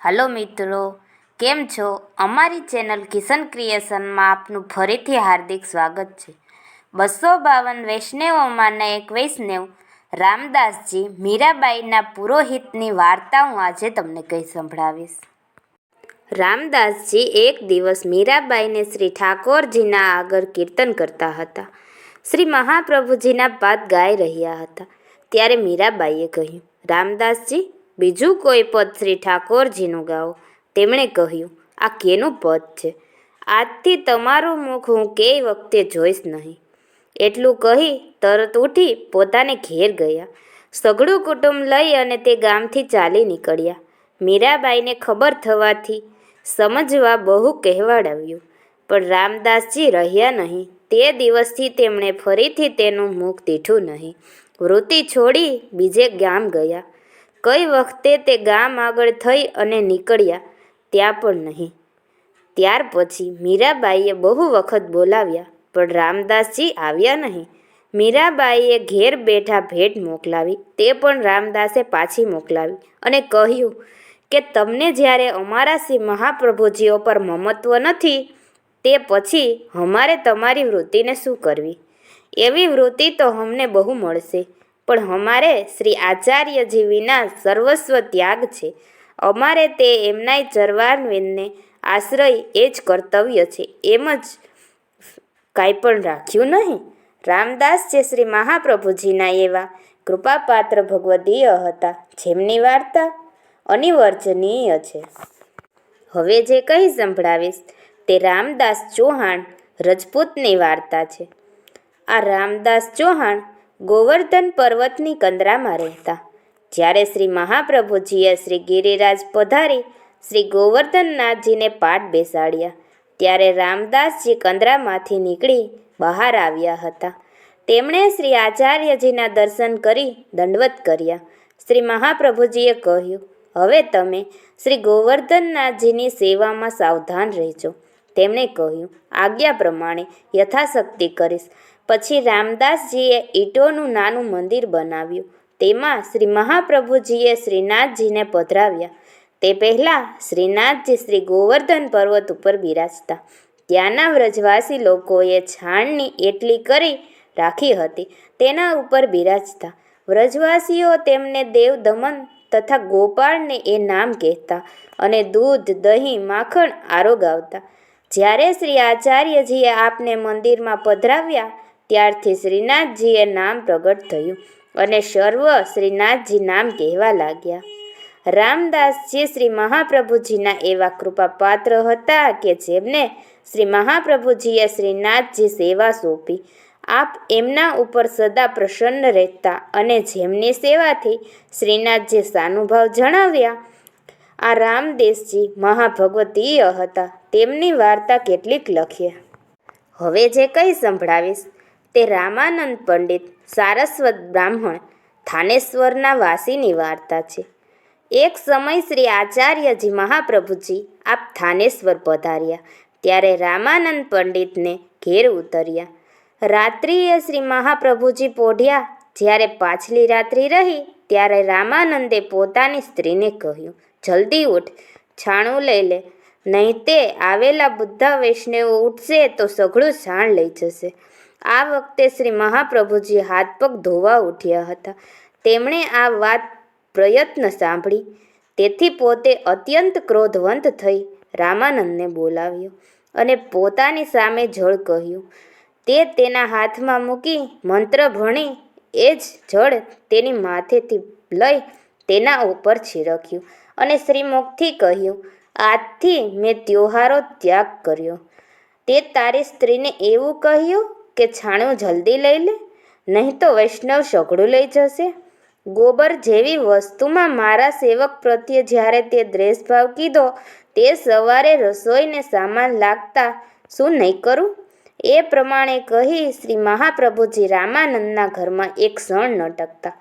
Hello મિત્રો, કેમ છો? અમારી ચેનલ કિશન ક્રિએશનમાં આપનું ફરીથી હાર્દિક સ્વાગત છે. 252 વૈષ્ણવોમાંના એક વૈષ્ણવ રામદાસજી મીરાબાઈના પુરોહિતની વાર્તા હું આજે તમને કહી સંભળાવીશ. રામદાસજી એક દિવસ મીરાબાઈને શ્રી ઠાકોરજીના આગળ કીર્તન કરતા હતા. શ્રી મહાપ્રભુજીના પાદ ગાઈ રહ્યા હતા. ત્યારે મીરાબાઈએ કહ્યું, રામદાસજી, બીજું કોઈ પદ શ્રી ઠાકોરજીનું ગાઓ. તેમણે કહ્યું, આ કેનું પદ છે? આજથી તમારું મુખ હું કેય વખતે જોઈશ નહીં. એટલું કહી તરત ઉઠી પોતાને ઘેર ગયા. સઘળું કુટુંબ લઈ અને તે ગામથી ચાલી નીકળ્યા. મીરાબાઈને ખબર થવાથી સમજવા બહુ કહેવાડાવ્યું, પણ રામદાસજી રહ્યા નહીં. તે દિવસથી તેમણે ફરીથી તેનું મુખ દીઠું નહીં. વૃત્તિ છોડી બીજે ગામ ગયા. કઈ વખતે તે ગામ આગળ થઈ અને નીકળ્યા, ત્યાં પણ નહીં. ત્યાર પછી મીરાબાઈએ બહુ વખત બોલાવ્યા, પણ રામદાસજી આવ્યા નહીં. મીરાબાઈએ ઘેર બેઠા ભેટ મોકલાવી, તે પણ રામદાસે પાછી મોકલાવી અને કહ્યું કે તમને જ્યારે અમારા શ્રી મહાપ્રભુજીઓ પર મમત્વ નથી, તે પછી અમારે તમારી વૃત્તિને શું કરવી? એવી વૃત્તિ તો અમને બહુ મળશે, પણ અમારે શ્રી આચાર્યજી વિના સર્વસ્વ ત્યાગ છે. અમારે તે એમનાય ચરવારવિંદને આશ્રય એ જ કર્તવ્ય છે. એમ જ કાંઈ પણ રાખ્યું નહીં. રામદાસ જે શ્રી મહાપ્રભુજીના એવા કૃપાપાત્ર ભગવદીય હતા, જેમની વાર્તા અનિર્વચનીય છે. હવે જે કહી સંભળાવીશ તે રામદાસ ચૌહાણ રજપૂતની વાર્તા છે. આ રામદાસ ચૌહાણ ગોવર્ધન પર્વતની કંદરામાં રહેતા. જ્યારે શ્રી મહાપ્રભુજીએ શ્રી ગિરિરાજ પધારી શ્રી ગોવર્ધનનાથજીને પાઠ બેસાડ્યા, ત્યારે રામદાસજી કંદરામાંથી નીકળી બહાર આવ્યા હતા. તેમણે શ્રી આચાર્યજીના દર્શન કરી દંડવત કર્યા. શ્રી મહાપ્રભુજીએ કહ્યું, હવે તમે શ્રી ગોવર્ધનનાથજીની સેવામાં સાવધાન રહેજો. તેમણે કહ્યું, આજ્ઞા પ્રમાણે યથાશક્તિ કરીશ. પછી રામદાસજીએ ઈંટોનું નાનું મંદિર બનાવ્યું. તેમાં શ્રી મહાપ્રભુજીએ શ્રીનાથજીને પધરાવ્યા. તે પહેલાં શ્રીનાથજી શ્રી ગોવર્ધન પર્વત ઉપર બિરાજતા. ત્યાંના વ્રજવાસી લોકોએ છાણની એટલી કરી રાખી હતી, તેના ઉપર બિરાજતા. વ્રજવાસીઓ તેમને દેવ દમન તથા ગોપાળને એ નામ કહેતા અને દૂધ, દહીં, માખણ આરોગાવતા. જ્યારે શ્રી આચાર્યજીએ આપને મંદિરમાં પધરાવ્યા, ત્યારથી શ્રીનાથજીએ નામ પ્રગટ થયું અને સર્વ શ્રીનાથજી નામ કહેવા લાગ્યા. રામદાસજી શ્રી મહાપ્રભુજીના એવા કૃપાપાત્ર હતા કે જેમને શ્રી મહાપ્રભુજીએ શ્રીનાથજી સેવા સોંપી. આપ એમના ઉપર સદા પ્રસન્ન રહેતા અને જેમની સેવાથી શ્રીનાથજી સાનુભાવ જણાવ્યા. આ રામદાસજી મહાભગવતીય હતા. તેમની વાર્તા કેટલીક લખીએ. હવે જે કહી સંભળાવીશ તે રામાનંદ પંડિત સારસ્વત બ્રાહ્મણ થાનેશ્વરના વાસીની વાર્તા છે. એક સમય શ્રી આચાર્યજી મહાપ્રભુજી આપ થાનેશ્વર પધાર્યા. ત્યારે રામાનંદ પંડિતને ઘેર ઉતર્યા. રાત્રિએ શ્રી મહાપ્રભુજી પોઢ્યા. જ્યારે પાછલી રાત્રિ રહી, ત્યારે રામાનંદે પોતાની સ્ત્રીને કહ્યું, જલ્દી ઉઠ, છાણું લઈ લે, નહીં તે આવેલા બધા વૈષ્ણવો ઉઠશે તો સઘળું છાણ લઈ જશે. આ વખતે શ્રી મહાપ્રભુજી હાથ પગ ધોવા ઉઠ્યા હતા. તેમણે આ વાત પ્રયત્ન સાંભળી, તેથી પોતે અત્યંત ક્રોધવંત થઈ રામાનંદને બોલાવ્યો અને પોતાની સામે જળ કહ્યું. તે તેના હાથમાં મૂકી મંત્ર ભણી એ જ જળ તેની માથેથી લઈ તેના ઉપર છીરક્યું અને શ્રીમુખથી કહ્યું, આજથી મેં ત્યોહારો ત્યાગ કર્યો. તે તારી સ્ત્રીને એવું કહ્યું કે છાણું જલ્દી લઈ લે, નહીં તો વૈષ્ણવ સઘળું લઈ જશે. ગોબર જેવી વસ્તુમાં મારા સેવક પ્રત્યે જ્યારે તે દ્વેષભાવ કીધો, તે સવારે રસોઈને સામાન લાગતા શું નહીં કરું? એ પ્રમાણે કહી શ્રી મહાપ્રભુજી રામાનંદના ઘરમાં એક ક્ષણ ન ટકતા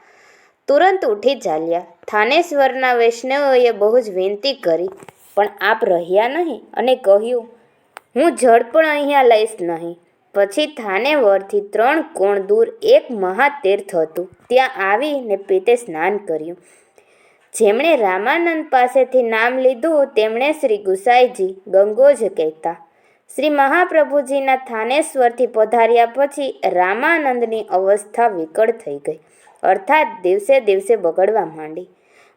તુરંત ઉઠી ચાલ્યા. થાનેશ્વરના વૈષ્ણવોએ બહુ જ વિનંતી કરી, પણ આપ રહ્યા નહીં અને કહ્યું, હું જળ પણ અહીંયા લઈશ નહીં. પછી થાનેવરથી 3 કોણ દૂર એક મહાતીર્થ હતું, ત્યાં આવીને પેટે સ્નાન કર્યું. જેમણે રામાનંદ પાસેથી નામ લીધું તેમણે શ્રી ગુસાઈજી ગંગોજ કહેતા. શ્રી મહાપ્રભુજીના થાનેશ્વરથી પધાર્યા પછી રામાનંદની અવસ્થા વિકળ થઈ ગઈ, અર્થાત દિવસે દિવસે બગડવા માંડી.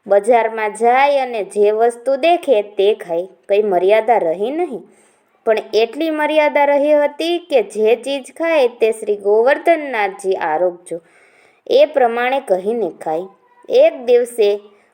બજારમાં જાય અને જે વસ્તુ દેખે તે ખાય, કંઈ મર્યાદા રહી નહીં. પણ એટલી મર્યાદા રહી હતી કે જે ચીજ ખાય તે શ્રી ગોવર્ધનનાથજી આરોગજો એ પ્રમાણે કહીને ખાય. એક દિવસે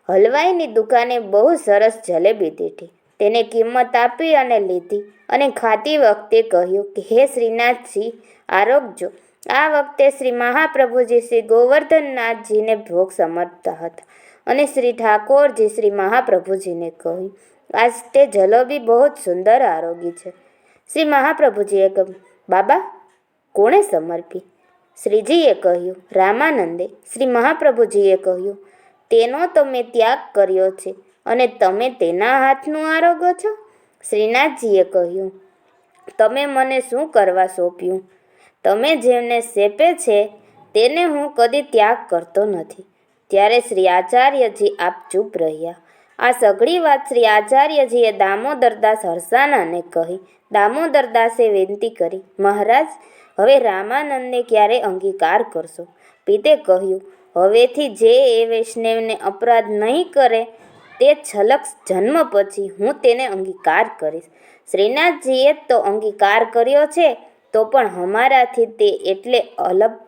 હલવાઈની દુકાને બહુ સરસ જલેબી દીધી. તેને કિંમત આપી અને લીધી અને ખાતી વખતે કહ્યું કે હે શ્રીનાથજી આરોગજો. આ વખતે શ્રી મહાપ્રભુજી શ્રી ગોવર્ધનનાથજીને ભોગ સમર્પતા હતા અને શ્રી ઠાકોરજી શ્રી મહાપ્રભુજીને કહ્યું, આજ તે જલેબી બહુ જ સુંદર આરોગી છે. શ્રી મહાપ્રભુજીએ કહ્યું, બાબા કોણે સમર્પી? શ્રીજીએ કહ્યું, રામાનંદે. શ્રી મહાપ્રભુજીએ કહ્યું, તેનો તો મેં ત્યાગ કર્યો છે અને તમે તેના હાથનું આરોગો છો? શ્રીનાથજીએ કહ્યું, તમે મને શું કરવા સોંપ્યું? તમે જેમને સેપે છે તેને હું કદી ત્યાગ કરતો નથી. ત્યારે શ્રી આચાર્યજી આપ ચૂપ રહ્યા. આ સઘળી વાત શ્રી આચાર્યજીએ દામોદરદાસ હરસાનાને કહી. દામોદરદાસે વિનંતી કરી, મહારાજ હવે રામાનંદને ક્યારે અંગીકાર કરશો? પિતે કહ્યું, હવેથી જે એ વૈષ્ણવને અપરાધ નહીં કરે તે છલક જન્મ પછી હું તેને અંગીકાર કરીશ. શ્રીનાથજીએ તો અંગીકાર કર્યો છે તો પણ અમારાથી તે એટલે અલગ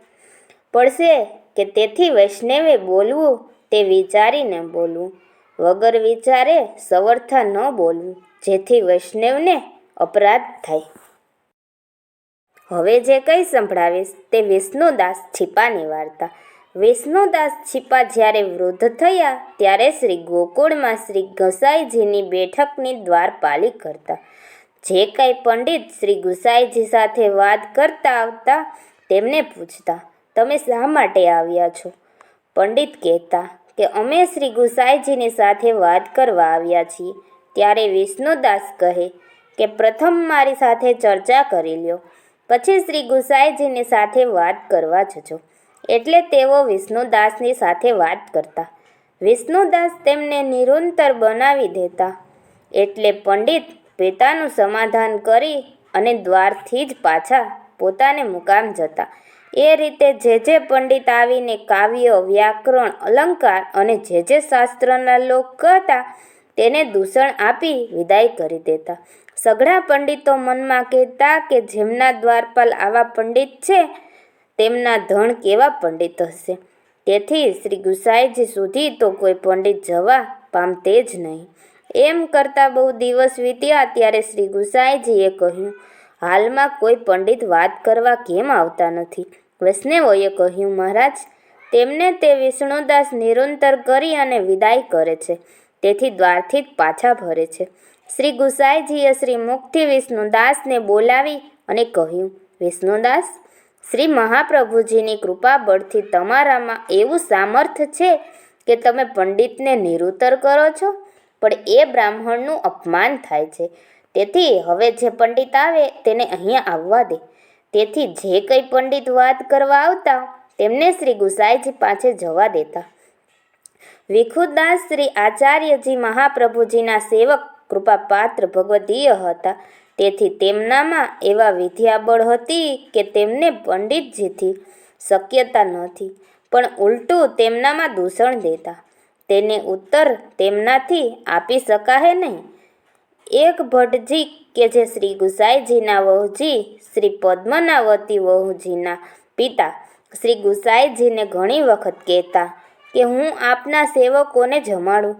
પડશે કે તેથી વૈષ્ણવે બોલવું તે વિચારીને બોલવું, વગર વિચારે સવર્થા ન બોલવું, જેથી વૈષ્ણવને અપરાધ થાય. હવે જે કંઈ સંભળાવીશ તે વિષ્ણુદાસ છીપાની વાર્તા. વિષ્ણુદાસ છીપા જ્યારે વૃદ્ધ થયા ત્યારે શ્રી ગોકુળમાં શ્રી ગુસાઈજીની બેઠકની દ્વારપાલી કરતા. જે કાંઈ પંડિત શ્રી ગુસાઈજી સાથે વાત કરતા આવતા તેમને પૂછતા, તમે શા માટે આવ્યા છો? પંડિત કહેતા કે અમે શ્રી ગુસાઈજીની સાથે વાત કરવા આવ્યા છીએ. ત્યારે વિષ્ણુદાસ કહે કે પ્રથમ મારી સાથે ચર્ચા કરી લ્યો, પછી શ્રી ગુસાઈજીની સાથે વાત કરવા જજો. એટલે તેઓ વિષ્ણુદાસની સાથે વાત કરતા. વિષ્ણુદાસ તેમને નિરંતર બનાવી દેતા. એટલે પંડિત પિતાનું સમાધાન કરી અને દ્વારથી જ પાછા પોતાને મુકામ જતા. એ રીતે જે પંડિત આવીને કાવ્ય, વ્યાકરણ, અલંકાર અને જે શાસ્ત્રના લોક કહેતા તેને દૂષણ આપી વિદાય કરી દેતા. સઘળા પંડિતો મનમાં કહેતા કે જેમના દ્વારપાલ આવા પંડિત છે તેમના ધણ કેવા પંડિત હશે. તેથી શ્રી ગુસાઈજી સુધી તો કોઈ પંડિત જવા પામતે જ નહીં. એમ કરતાં બહુ દિવસ વીત્યા ત્યારે શ્રી ગુસાઈજીએ કહ્યું, હાલમાં કોઈ પંડિત વાત કરવા કેમ આવતા નથી? વૈષ્ણવોએ કહ્યું, મહારાજ તેમને તે વિષ્ણુદાસ નિરંતર કરી અને વિદાય કરે છે, તેથી દ્વારથી જ પાછા ફરે છે. શ્રી ગુસાઈજીએ શ્રી મુખથી વિષ્ણુદાસને બોલાવી અને કહ્યું, વિષ્ણુદાસ, શ્રી મહાપ્રભુજીની કૃપા બળથી તમારામાં એવું સામર્થ્ય છે કે તમે પંડિતને નિરુત્તર કરો છો, પણ એ બ્રાહ્મણનું અપમાન થાય છે. તેથી હવે જે પંડિત આવે તેને અહીંયા આવવા દે. તેથી જે કંઈ પંડિત વાત કરવા આવતા તેમને શ્રી ગુસાઈજી પાસે જવા દેતા. વિખુદાસ શ્રી આચાર્યજી મહાપ્રભુજીના સેવક કૃપાપાત્ર ભગવદીય હતા. તેથી તેમનામાં એવા વિદ્યાબળ હતી કે તેમને પંડિતજીથી શક્યતા નથી, પણ ઉલટું તેમનામાં દૂષણ દેતા. તેને ઉત્તર તેમનાથી આપી શકાય નહીં. એક ભટ્ટજી કે જે શ્રી ગુસાઈજીના વહુજી શ્રી પદ્મનાવતી વહુજીના પિતા શ્રી ગુસાઈજીને ઘણી વખત કહેતા કે હું આપના સેવકોને જમાડું,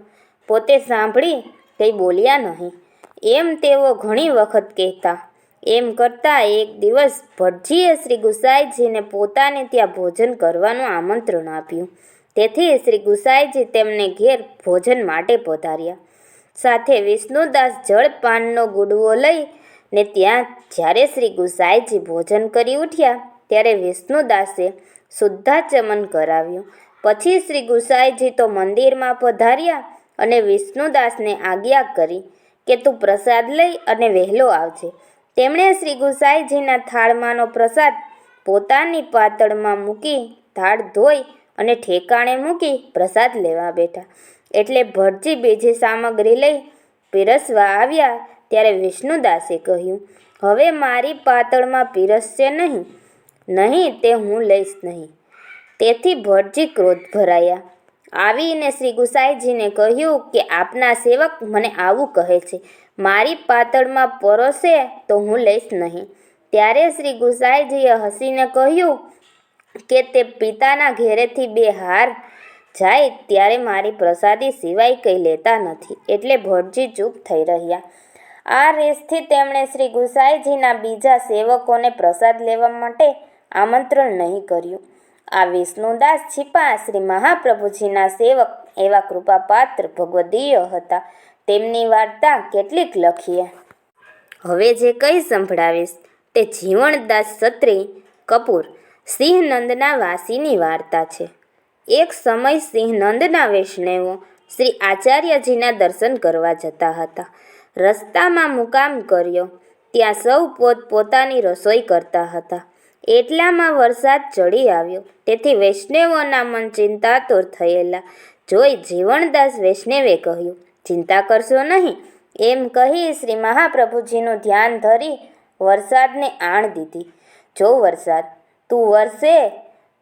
પોતે સાંભળી કંઈ બોલ્યા નહીં. એમ તેઓ ઘણી વખત કહેતા. એમ કરતાં એક દિવસ ભટ્ટજીએ શ્રી ગુસાઈજીને પોતાને ત્યાં ભોજન કરવાનું આમંત્રણ આપ્યું. તેથી શ્રી ગુસાઈજી તેમને ઘેર ભોજન માટે પધાર્યા. સાથે વિષ્ણુદાસ જળપાનનો ગુડવો લઈ ને ત્યાં જ્યારે શ્રી ગુસાઈજી ભોજન કરી ઉઠ્યા ત્યારે વિષ્ણુદાસે શુદ્ધાચમન કરાવ્યું. પછી શ્રી ગુસાઈજી તો મંદિરમાં પધાર્યા અને વિષ્ણુદાસને આજ્ઞા કરી કે તું પ્રસાદ લઈ અને વહેલો આવજે. તેમણે શ્રી ગુસાઈજીના થાળમાંનો પ્રસાદ પોતાની પાતળમાં મૂકી થાળ ધોઈ અને ઠેકાણે મૂકી પ્રસાદ લેવા બેઠા. એટલે ભટજી બીજી સામગ્રી લઈ પીરસવા આવ્યા ત્યારે વિષ્ણુદાસે કહ્યું, હવે મારી પાતળમાં પીરસશે નહીં. નહીં, તે હું લઈશ નહીં. તેથી ભટજી ક્રોધ ભરાયા. આવીને શ્રી ગુસાઈજીને કહ્યું કે આપના સેવક મને આવું કહે છે, મારી પાતળમાં પરોસે તો હું લઈશ નહીં. ત્યારે શ્રી ગુસાઈજીએ હસીને કહ્યું કે તે પિતાના ઘેરેથી 2 હાર જાય ત્યારે મારી પ્રસાદી સિવાય કંઈ લેતા નથી. એટલે ભટજી ચૂપ થઈ રહ્યા. આ રીતથી તેમણે શ્રી ગુસાઈજીના બીજા સેવકોને પ્રસાદ લેવા માટે આમંત્રણ નહીં કર્યું. આ વિષ્ણુદાસ છીપા શ્રી મહાપ્રભુજીના સેવક એવા કૃપાપાત્ર ભગવદીય હતા. તેમની વાર્તા કેટલીક લખીએ. હવે જે કંઈ સંભળાવીશ તે જીવણદાસ સત્રી કપૂર સિંહનંદના વાસીની વાર્તા છે. એક સમય સિંહનંદના વૈષ્ણવો શ્રી આચાર્યજીના દર્શન કરવા જતા હતા. રસ્તામાં મુકામ કર્યો. ત્યાં સૌ પોતપોતાની રસોઈ કરતા હતા. એટલામાં વરસાદ ચડી આવ્યો. તેથી વૈષ્ણવોના મન ચિંતાતુર થયેલા જોઈ જીવણદાસ વૈષ્ણવે કહ્યું, ચિંતા કરશો નહીં. એમ કહી શ્રી મહાપ્રભુજીનું ધ્યાન ધરી વરસાદને આણ દીધી. જો વરસાદ, તું વરસે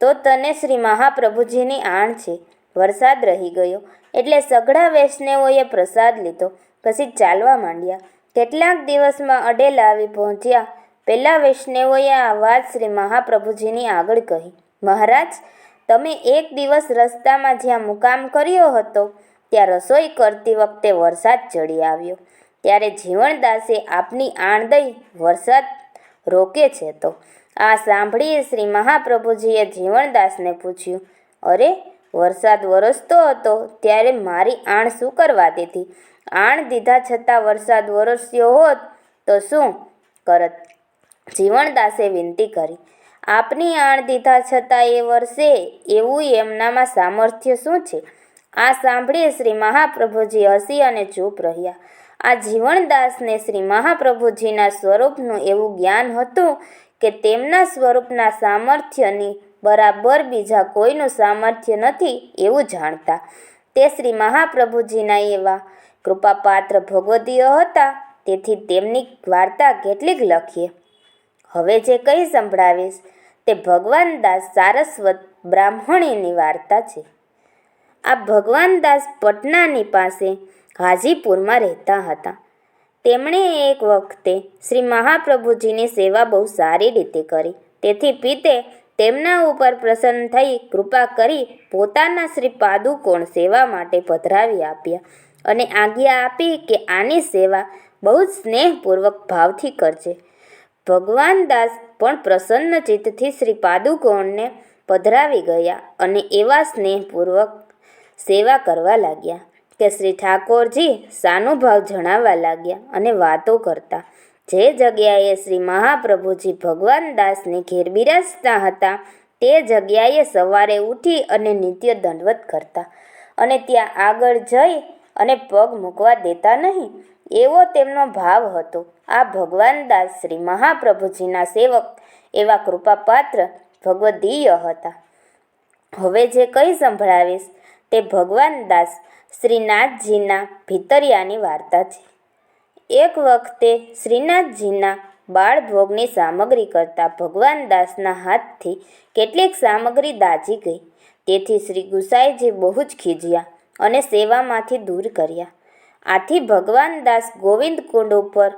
તો તને શ્રી મહાપ્રભુજીની આણ છે. વરસાદ રહી ગયો એટલે સઘળા વૈષ્ણવોએ પ્રસાદ લીધો. પછી ચાલવા માંડ્યા. કેટલાક દિવસમાં અડેલ આવી પહોંચ્યા. પહેલા વૈષ્ણવોએ આ વાત શ્રી મહાપ્રભુજીની આગળ કહી. મહારાજ, તમે એક દિવસ રસ્તામાં જ્યાં મુકામ કર્યો હતો ત્યાં રસોઈ કરતી વખતે વરસાદ ચડી આવ્યો. ત્યારે જીવણદાસે આપની આણ દઈ વરસાદ રોકે છે. તો આ સાંભળી શ્રી મહાપ્રભુજીએ જીવણદાસને પૂછ્યું, અરે, વરસાદ વરસતો હતો ત્યારે મારી આણ શું કરવા દીધી? આણ દીધા છતાં વરસાદ વરસ્યો હોત તો શું કરત? જીવણદાસે વિનંતી કરી, આપની આણ દીધા છતાં એ વરસે એવું એમનામાં સામર્થ્ય શું છે? આ સાંભળી શ્રી મહાપ્રભુજી હસી અને ચૂપ રહ્યા. આ જીવણદાસને શ્રી મહાપ્રભુજીના સ્વરૂપનું એવું જ્ઞાન હતું કે તેમના સ્વરૂપના સામર્થ્યની બરાબર બીજા કોઈનું સામર્થ્ય નથી એવું જાણતા. તે શ્રી મહાપ્રભુજીના એવા કૃપાપાત્ર ભગવદીય હતા. તેથી તેમની વાર્તા કેટલીક લખીએ. હવે જે કંઈ સંભળાવીશ તે ભગવાનદાસ સારસ્વત બ્રાહ્મણીની વાર્તા છે. આ ભગવાનદાસ પટનાની પાસે હાજીપુરમાં રહેતા હતા. તેમણે એક વખતે શ્રી મહાપ્રભુજીની સેવા બહુ સારી રીતે કરી. તેથી પિતે તેમના ઉપર પ્રસન્ન થઈ કૃપા કરી પોતાના શ્રી પાદુકોણ સેવા માટે પધરાવી આપ્યા અને આજ્ઞા આપી કે આની સેવા બહુ જ સ્નેહપૂર્વક ભાવથી કરજે. ભગવાનદાસ પણ પ્રસન્ન ચિત્તથી શ્રી પાદુકોણને પધરાવી ગયા અને એવા સ્નેહપૂર્વક સેવા કરવા લાગ્યા કે શ્રી ઠાકોરજી સાનુભાવ જણાવવા લાગ્યા અને વાતો કરતા. જે જગ્યાએ શ્રી મહાપ્રભુજી ભગવાનદાસની ઘેર બિરાજતા હતા તે જગ્યાએ સવારે ઉઠી અને નિત્ય દંડવત કરતા અને ત્યાં આગળ જઈ અને પગ મૂકવા દેતા નહીં એવો તેમનો ભાવ હતો. આ ભગવાનદાસ શ્રી મહાપ્રભુજીના સેવક એવા કૃપાપાત્ર ભગવદીય હતા. હવે જે કંઈ સંભળાવીશ તે ભગવાનદાસ શ્રીનાથજીના ભીતરિયાની વાર્તા છે. એક વખતે શ્રીનાથજીના બાળભોગની સામગ્રી કરતાં ભગવાનદાસના હાથથી કેટલીક સામગ્રી દાઝી ગઈ. તેથી શ્રી ગુસાઈજી બહુ જ ખીજ્યા અને સેવામાંથી દૂર કર્યા. આથી ભગવાનદાસ ગોવિંદકુંડ ઉપર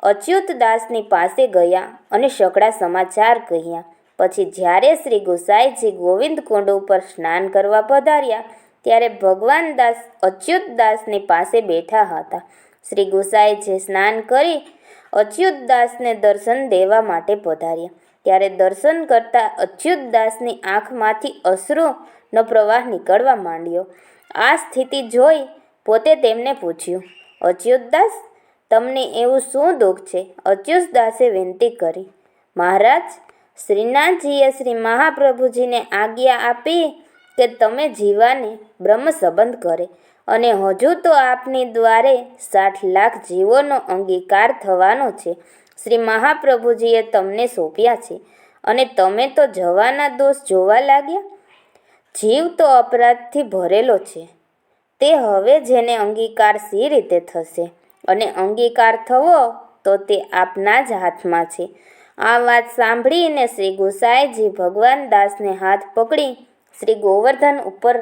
અચ્યુતદાસની પાસે ગયા અને સઘળા સમાચાર કહ્યા. પછી જ્યારે શ્રી ગુસાઈજી ગોવિંદકુંડ ઉપર સ્નાન કરવા પધાર્યા ત્યારે ભગવાનદાસ અચ્યુતદાસની પાસે બેઠા હતા. શ્રી ગુસાઈજી સ્નાન કરી અચ્યુતદાસને દર્શન દેવા માટે પધાર્યા. ત્યારે દર્શન કરતાં અચ્યુતદાસની આંખમાંથી અશ્રુનો પ્રવાહ નીકળવા માંડ્યો. આ સ્થિતિ જોઈ પોતે તેમને પૂછ્યું, અચ્યુતદાસ, તમને એવું શું દુઃખ છે? અચ્યુતદાસે વિનંતી કરી, મહારાજ, શ્રીનાથજીએ શ્રી મહાપ્રભુજીને આજ્ઞા આપી કે તમે જીવાને બ્રહ્મ સંબંધ કરે અને હજુ તો આપની દ્વારે 60 લાખ જીવોનો અંગીકાર થવાનો છે. શ્રી મહાપ્રભુજીએ તમને સોંપ્યા છે અને તમે તો જવાના દોષ જોવા લાગ્યા. જીવ તો અપરાધથી ભરેલો છે. તે હવે જેને અંગીકાર સી રીતે થશે, અને અંગીકાર થવો તો તે આપના જ હાથમાં છે. આ વાત સાંભળીને શ્રી ગુસાઈજી ભગવાન દાસને હાથ પકડી શ્રી ગોવર્ધન ઉપર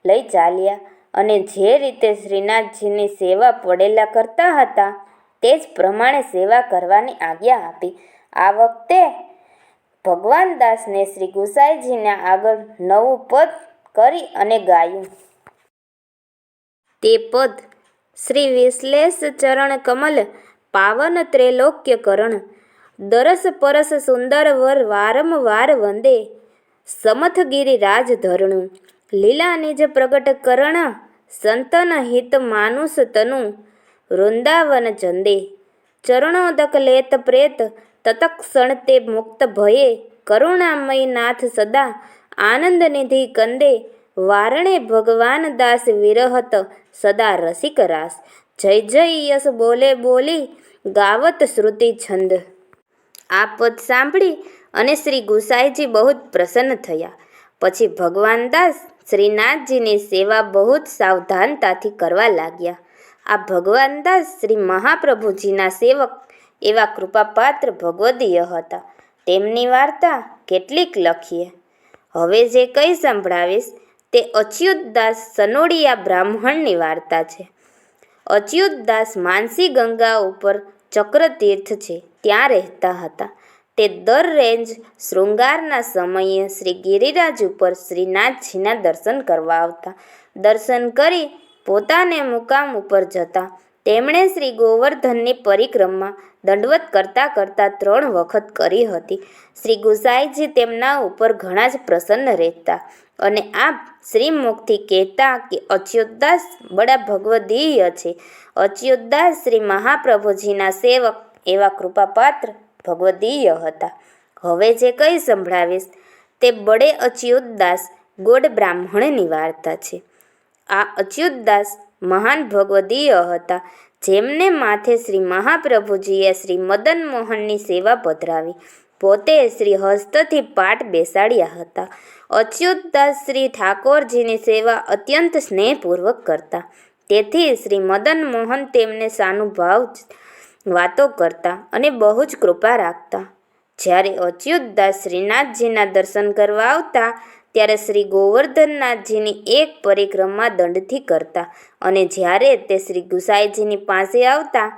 લઈ ચાલ્યા અને જે રીતે શ્રીનાથજીની સેવા પડેલા કરતા હતા તે જ પ્રમાણે સેવા કરવાની આજ્ઞા આપી. આ વખતે ભગવાન દાસને શ્રી ગુસાઈજીના આગળ નવું પદ કરી અને ગાયું. તે પદ: શ્રી વિશ્લેષ ચરણ કમલ પાવન ત્રૈલોક્ય કરણ, દરસ પરસ સુંદર વર વારંવાર વંદે, સમથ ગિરિરાજ ધરણું, લીલા નિજ પ્રગટ કરણ, સંતન હિત માનુષ તનુ, વૃંદાવન ચંદે, ચરણોદક લેત પ્રેત, તત્ક્ષણ તે મુક્ત ભયે, કરુણામય નાથ સદા, આનંદ નિધિ કંદે, વારણે ભગવાન દાસ વિરહત, સદા રસિક રાસ, જય જય યશ બોલે બોલી, ગાવત શ્રુતિ છંદ. આ પદ સાંભળી અને શ્રી ગુસાઈજી બહુ જ પ્રસન્ન થયા. પછી ભગવાન દાસ શ્રીનાથજીની સેવા બહુ જ સાવધાનતાથી કરવા લાગ્યા. આ ભગવાન દાસ શ્રી મહાપ્રભુજીના સેવક એવા કૃપાપાત્ર ભગવદીય હતા. તેમની વાર્તા કેટલીક લખીએ. હવે જે કંઈ સંભળાવીશ તે અચ્યુતદાસ સનોડિયા બ્રાહ્મણની વાર્તા છે. અચ્યુતદાસ માનસી ગંગા ઉપર ચક્રતીર્થ છે ત્યાં રહેતા હતા. તે દર રેંજ શૃંગારના સમયે શ્રી ગિરિરાજ ઉપર શ્રીનાથજીના દર્શન કરવા આવતા. દર્શન કરી પોતાને મુકામ ઉપર જતા. તેમણે શ્રી ગોવર્ધનની પરિક્રમા દંડવત કરતાં કરતાં 3 વખત કરી હતી. શ્રી ગુસાઈજી તેમના ઉપર ઘણા જ પ્રસન્ન રહેતા અને આપ શ્રીમુખથી કહેતા કે અચ્યુતદાસ બડા ભગવદીય છે. અચ્યુતદાસ શ્રી મહાપ્રભુજીના સેવક એવા કૃપાપાત્ર ભગવદીય હતા. હવે જે કંઈ સંભળાવીશ તે બડે અચ્યુતદાસ ગોડ બ્રાહ્મણની વાર્તા છે. આ અચ્યુતદાસ મહાન ભગવદીય હતા, જેમને માથે શ્રી મહાપ્રભુજીએ શ્રી મદન મોહનની સેવા પધરાવી. પોતે શ્રી હસ્તથી પાઠ બેસાડ્યા હતા. અચ્યુતદાસ શ્રી ઠાકોરજીની સેવા અત્યંત સ્નેહપૂર્વક કરતા. તેથી શ્રી મદન મોહન તેમને સાનુભાવ વાતો કરતા અને બહુ જ કૃપા રાખતા. જ્યારે અચ્યુતદાસ શ્રીનાથજીના દર્શન કરવા આવતા ત્યારે શ્રી ગોવર્ધનનાથજીની એક પરિક્રમા દંડથી કરતા અને જ્યારે તે શ્રી ગુસાઈજીની પાસે આવતા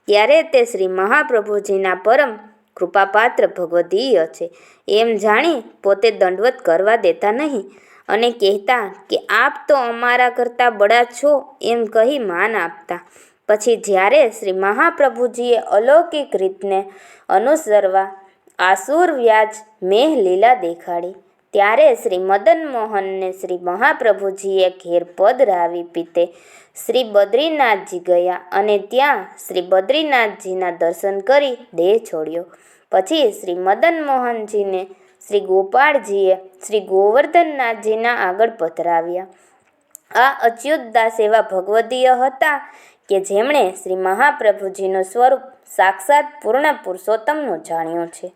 ત્યારે તે શ્રી મહાપ્રભુજીના પરમ કૃપાપાત્ર ભગવદીય છે એમ જાણી પોતે દંડવત કરવા દેતા નહીં અને કહેતા કે આપ તો અમારા કરતાં બડા છો એમ કહી માન આપતા. પછી જ્યારે શ્રી મહાપ્રભુજીએ અલૌકિક રીતને અનુસરવા આસુર વ્યાજ મેહ લીલા દેખાડી ત્યારે શ્રી મદન મોહનને શ્રી મહાપ્રભુજીએ ઘેર પધરાવી પીતે શ્રી બદ્રીનાથજી ગયા અને ત્યાં શ્રી બદ્રીનાથજીના દર્શન કરી દેહ છોડ્યો. પછી શ્રી મદન મોહનજીને શ્રી ગોપાળજીએ શ્રી ગોવર્ધનનાથજીના આગળ પધરાવ્યા. આ અચ્યુતદાસ એવા ભગવદીય હતા કે જેમણે શ્રી મહાપ્રભુજીનું સ્વરૂપ સાક્ષાત પૂર્ણ પુરુષોત્તમનું જાણ્યું છે.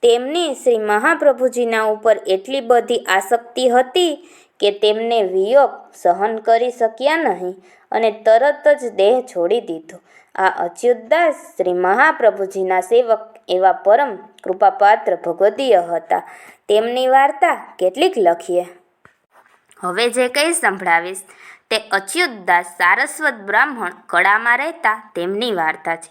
તેમની શ્રી મહાપ્રભુજીના ઉપર એટલી બધી આસક્તિ હતી કે તેમને વિયોગ સહન કરી શક્યા નહીં અને તરત જ દેહ છોડી દીધો. આ અચ્યુતદાસ શ્રી મહાપ્રભુજીના સેવક એવા પરમ કૃપાપાત્ર ભગવદીય હતા. તેમની વાર્તા કેટલીક લખીએ. હવે જે કંઈ સંભળાવીશ તે અચ્યુતદાસ સારસ્વત બ્રાહ્મણ કડામાં રહેતા તેમની વાર્તા છે.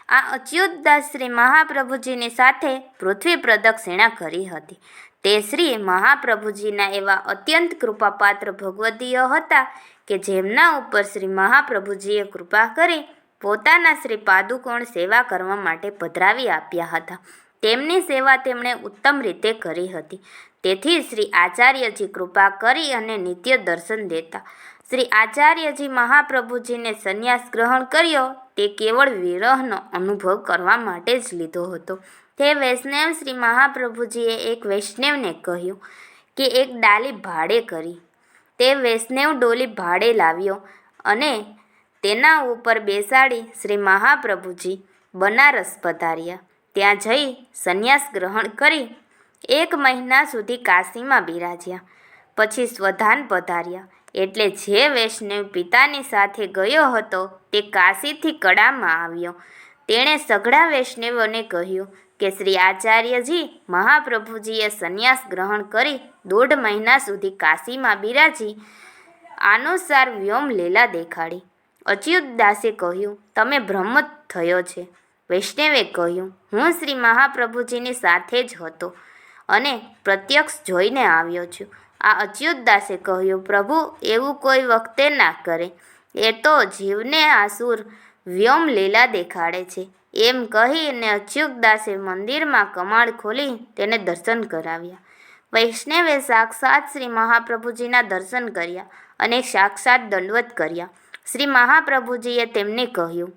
આ અચ્યુતદાસ શ્રી મહાપ્રભુજીની સાથે પૃથ્વી પ્રદક્ષિણા કરી હતી. તે શ્રી મહાપ્રભુજીના એવા અત્યંત કૃપાપાત્ર ભગવદીય હતા કે જેમના ઉપર શ્રી મહાપ્રભુજીએ કૃપા કરી પોતાના શ્રી પાદુકોણ સેવા કરવા માટે પધરાવી આપ્યા હતા. તેમની સેવા તેમણે ઉત્તમ રીતે કરી હતી. તેથી શ્રી આચાર્યજી કૃપા કરી અને નિત્ય દર્શન દેતા. શ્રી આચાર્યજી મહાપ્રભુજીને સંન્યાસ ગ્રહણ કર્યો તે કેવળ વિરહનો અનુભવ કરવા માટે જ લીધો હતો. તે વૈષ્ણવ શ્રી મહાપ્રભુજીએ એક વૈષ્ણવને કહ્યું કે એક ડાલી ભાડે કરી. તે વૈષ્ણવ ડોલી ભાડે લાવ્યો અને તેના ઉપર બેસાડી શ્રી મહાપ્રભુજી બનારસ પધાર્યા. ત્યાં જઈ સંન્યાસ ગ્રહણ કરી 1 મહિના સુધી કાશીમાં બિરાજ્યા. પછી સ્વધાન પધાર્યા. એટલે જે વૈષ્ણવ પિતાની સાથે ગયો હતો તે કાશીથી કડામાં આવ્યો. તેણે સઘળા વૈષ્ણવોને કહ્યું કે શ્રી આચાર્યજી મહાપ્રભુજીએ સંન્યાસ ગ્રહણ કરી 1.5 મહિના સુધી કાશીમાં બિરાજી આનુસાર વ્યોમ લીલા દેખાડી. અચ્યુતદાસે કહ્યું, તમે ભ્રમ થયો છે. વૈષ્ણવે કહ્યું, હું શ્રી મહાપ્રભુજીની સાથે જ હતો અને પ્રત્યક્ષ જોઈને આવ્યો છું. આ અચ્યુતદાસે કહ્યું, પ્રભુ એવું કોઈ વખતે ના કરે, એ તો જીવને આસુર વ્યોમ લીલા દેખાડે છે. એમ કહીને અચ્યુતદાસે મંદિરમાં કમાડ ખોલી તેને દર્શન કરાવ્યા. વૈષ્ણવે સાક્ષાત શ્રી મહાપ્રભુજીના દર્શન કર્યા અને સાક્ષાત દંડવત કર્યા. શ્રી મહાપ્રભુજીએ તેમને કહ્યું,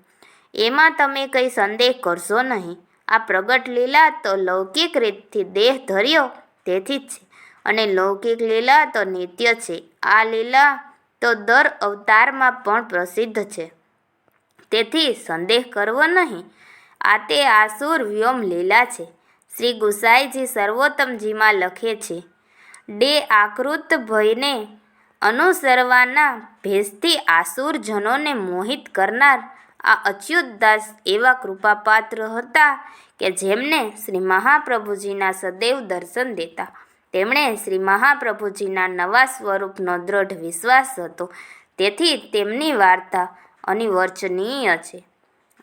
એમાં તમે કંઈ સંદેહ કરશો નહીં. આ પ્રગટ લીલા તો લૌકિક રીતથી દેહ ધર્યો તેથી જ છે અને લૌકિક લીલા તો નિત્ય છે. આ લીલા તો દર અવતારમાં પણ પ્રસિદ્ધ છે, તેથી સંદેહ કરવો નહીં. આ તે આસુર વ્યોમ લીલા છે. શ્રી ગુસાઈજી સર્વોત્તમજીમાં લખે છે, ડે આકૃત ભયને અનુસરવાના ભેસથી આસુર જનોને મોહિત કરનાર આ અચ્યુતદાસ એવા કૃપાપાત્ર હતા કે જેમને શ્રી મહાપ્રભુજીના સદૈવ દર્શન દેતા. તેમણે શ્રી મહાપ્રભુજીના નવા સ્વરૂપનો દ્રઢ વિશ્વાસ હતો, તેથી તેમની વાર્તા અનિર્વચનીય છે.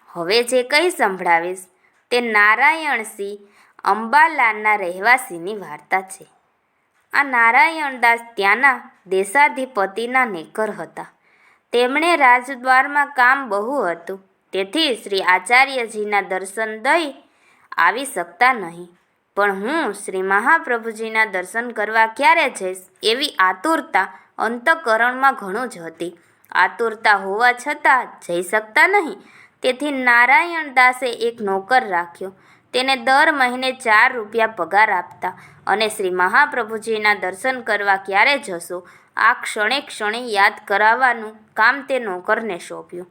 હવે જે કંઈ સંભળાવીશ તે નારાયણસિંહ અંબાલાલના રહેવાસીની વાર્તા છે. આ નારાયણદાસ ત્યાંના દેશાધિપતિના નેકર હતા. તેમણે રાજદ્વારમાં કામ બહુ હતું, તેથી શ્રી આચાર્યજીના દર્શન દઈ આવી શકતા નહીં. પણ હું શ્રી મહાપ્રભુજીના દર્શન કરવા ક્યારે જઈશ એવી આતુરતા અંતઃકરણમાં ઘણું જ હતી. આતુરતા હોવા છતાં જઈ શકતા નહીં, તેથી નારાયણદાસે એક નોકર રાખ્યો. તેને દર મહિને 4 રૂપિયા પગાર આપતા અને શ્રી મહાપ્રભુજીના દર્શન કરવા ક્યારે જશો આ ક્ષણે ક્ષણે યાદ કરાવવાનું કામ તે નોકરને સોંપ્યું.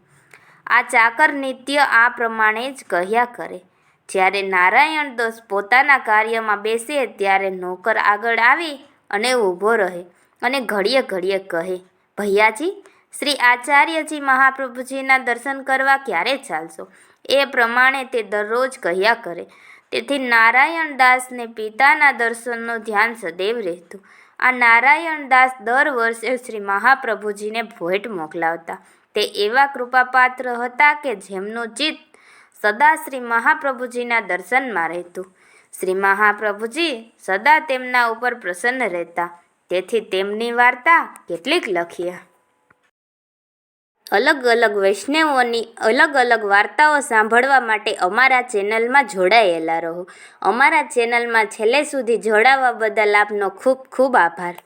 આ ચાકર નિત્ય આ પ્રમાણે જ કહ્યા કરે. જ્યારે નારાયણદાસ પોતાના કાર્યમાં બેસે ત્યારે નોકર આગળ આવી અને ઊભો રહે અને ઘડીએ ઘડીએ કહે, ભૈયાજી, શ્રી આચાર્યજી મહાપ્રભુજીના દર્શન કરવા ક્યારે ચાલશો? એ પ્રમાણે તે દરરોજ કહ્યા કરે. તેથી નારાયણદાસને પિતાના દર્શનનું ધ્યાન સદૈવ રહેતું. આ નારાયણદાસ દર વર્ષે શ્રી મહાપ્રભુજીને ભેટ મોકલાવતા. તે એવા કૃપાપાત્ર હતા કે જેમનું ચિત્ત સદા શ્રી મહાપ્રભુજીના દર્શનમાં રહેતું. શ્રી મહાપ્રભુજી સદા તેમના ઉપર પ્રસન્ન રહેતા, તેથી તેમની વાર્તા કેટલીક લખીએ. અલગ અલગ વૈષ્ણવોની અલગ અલગ વાર્તાઓ સાંભળવા માટે અમારા ચેનલમાં જોડાયેલા રહો. અમારા ચેનલમાં છેલ્લે સુધી જોડાવા બદલ આપનો ખૂબ ખૂબ આભાર.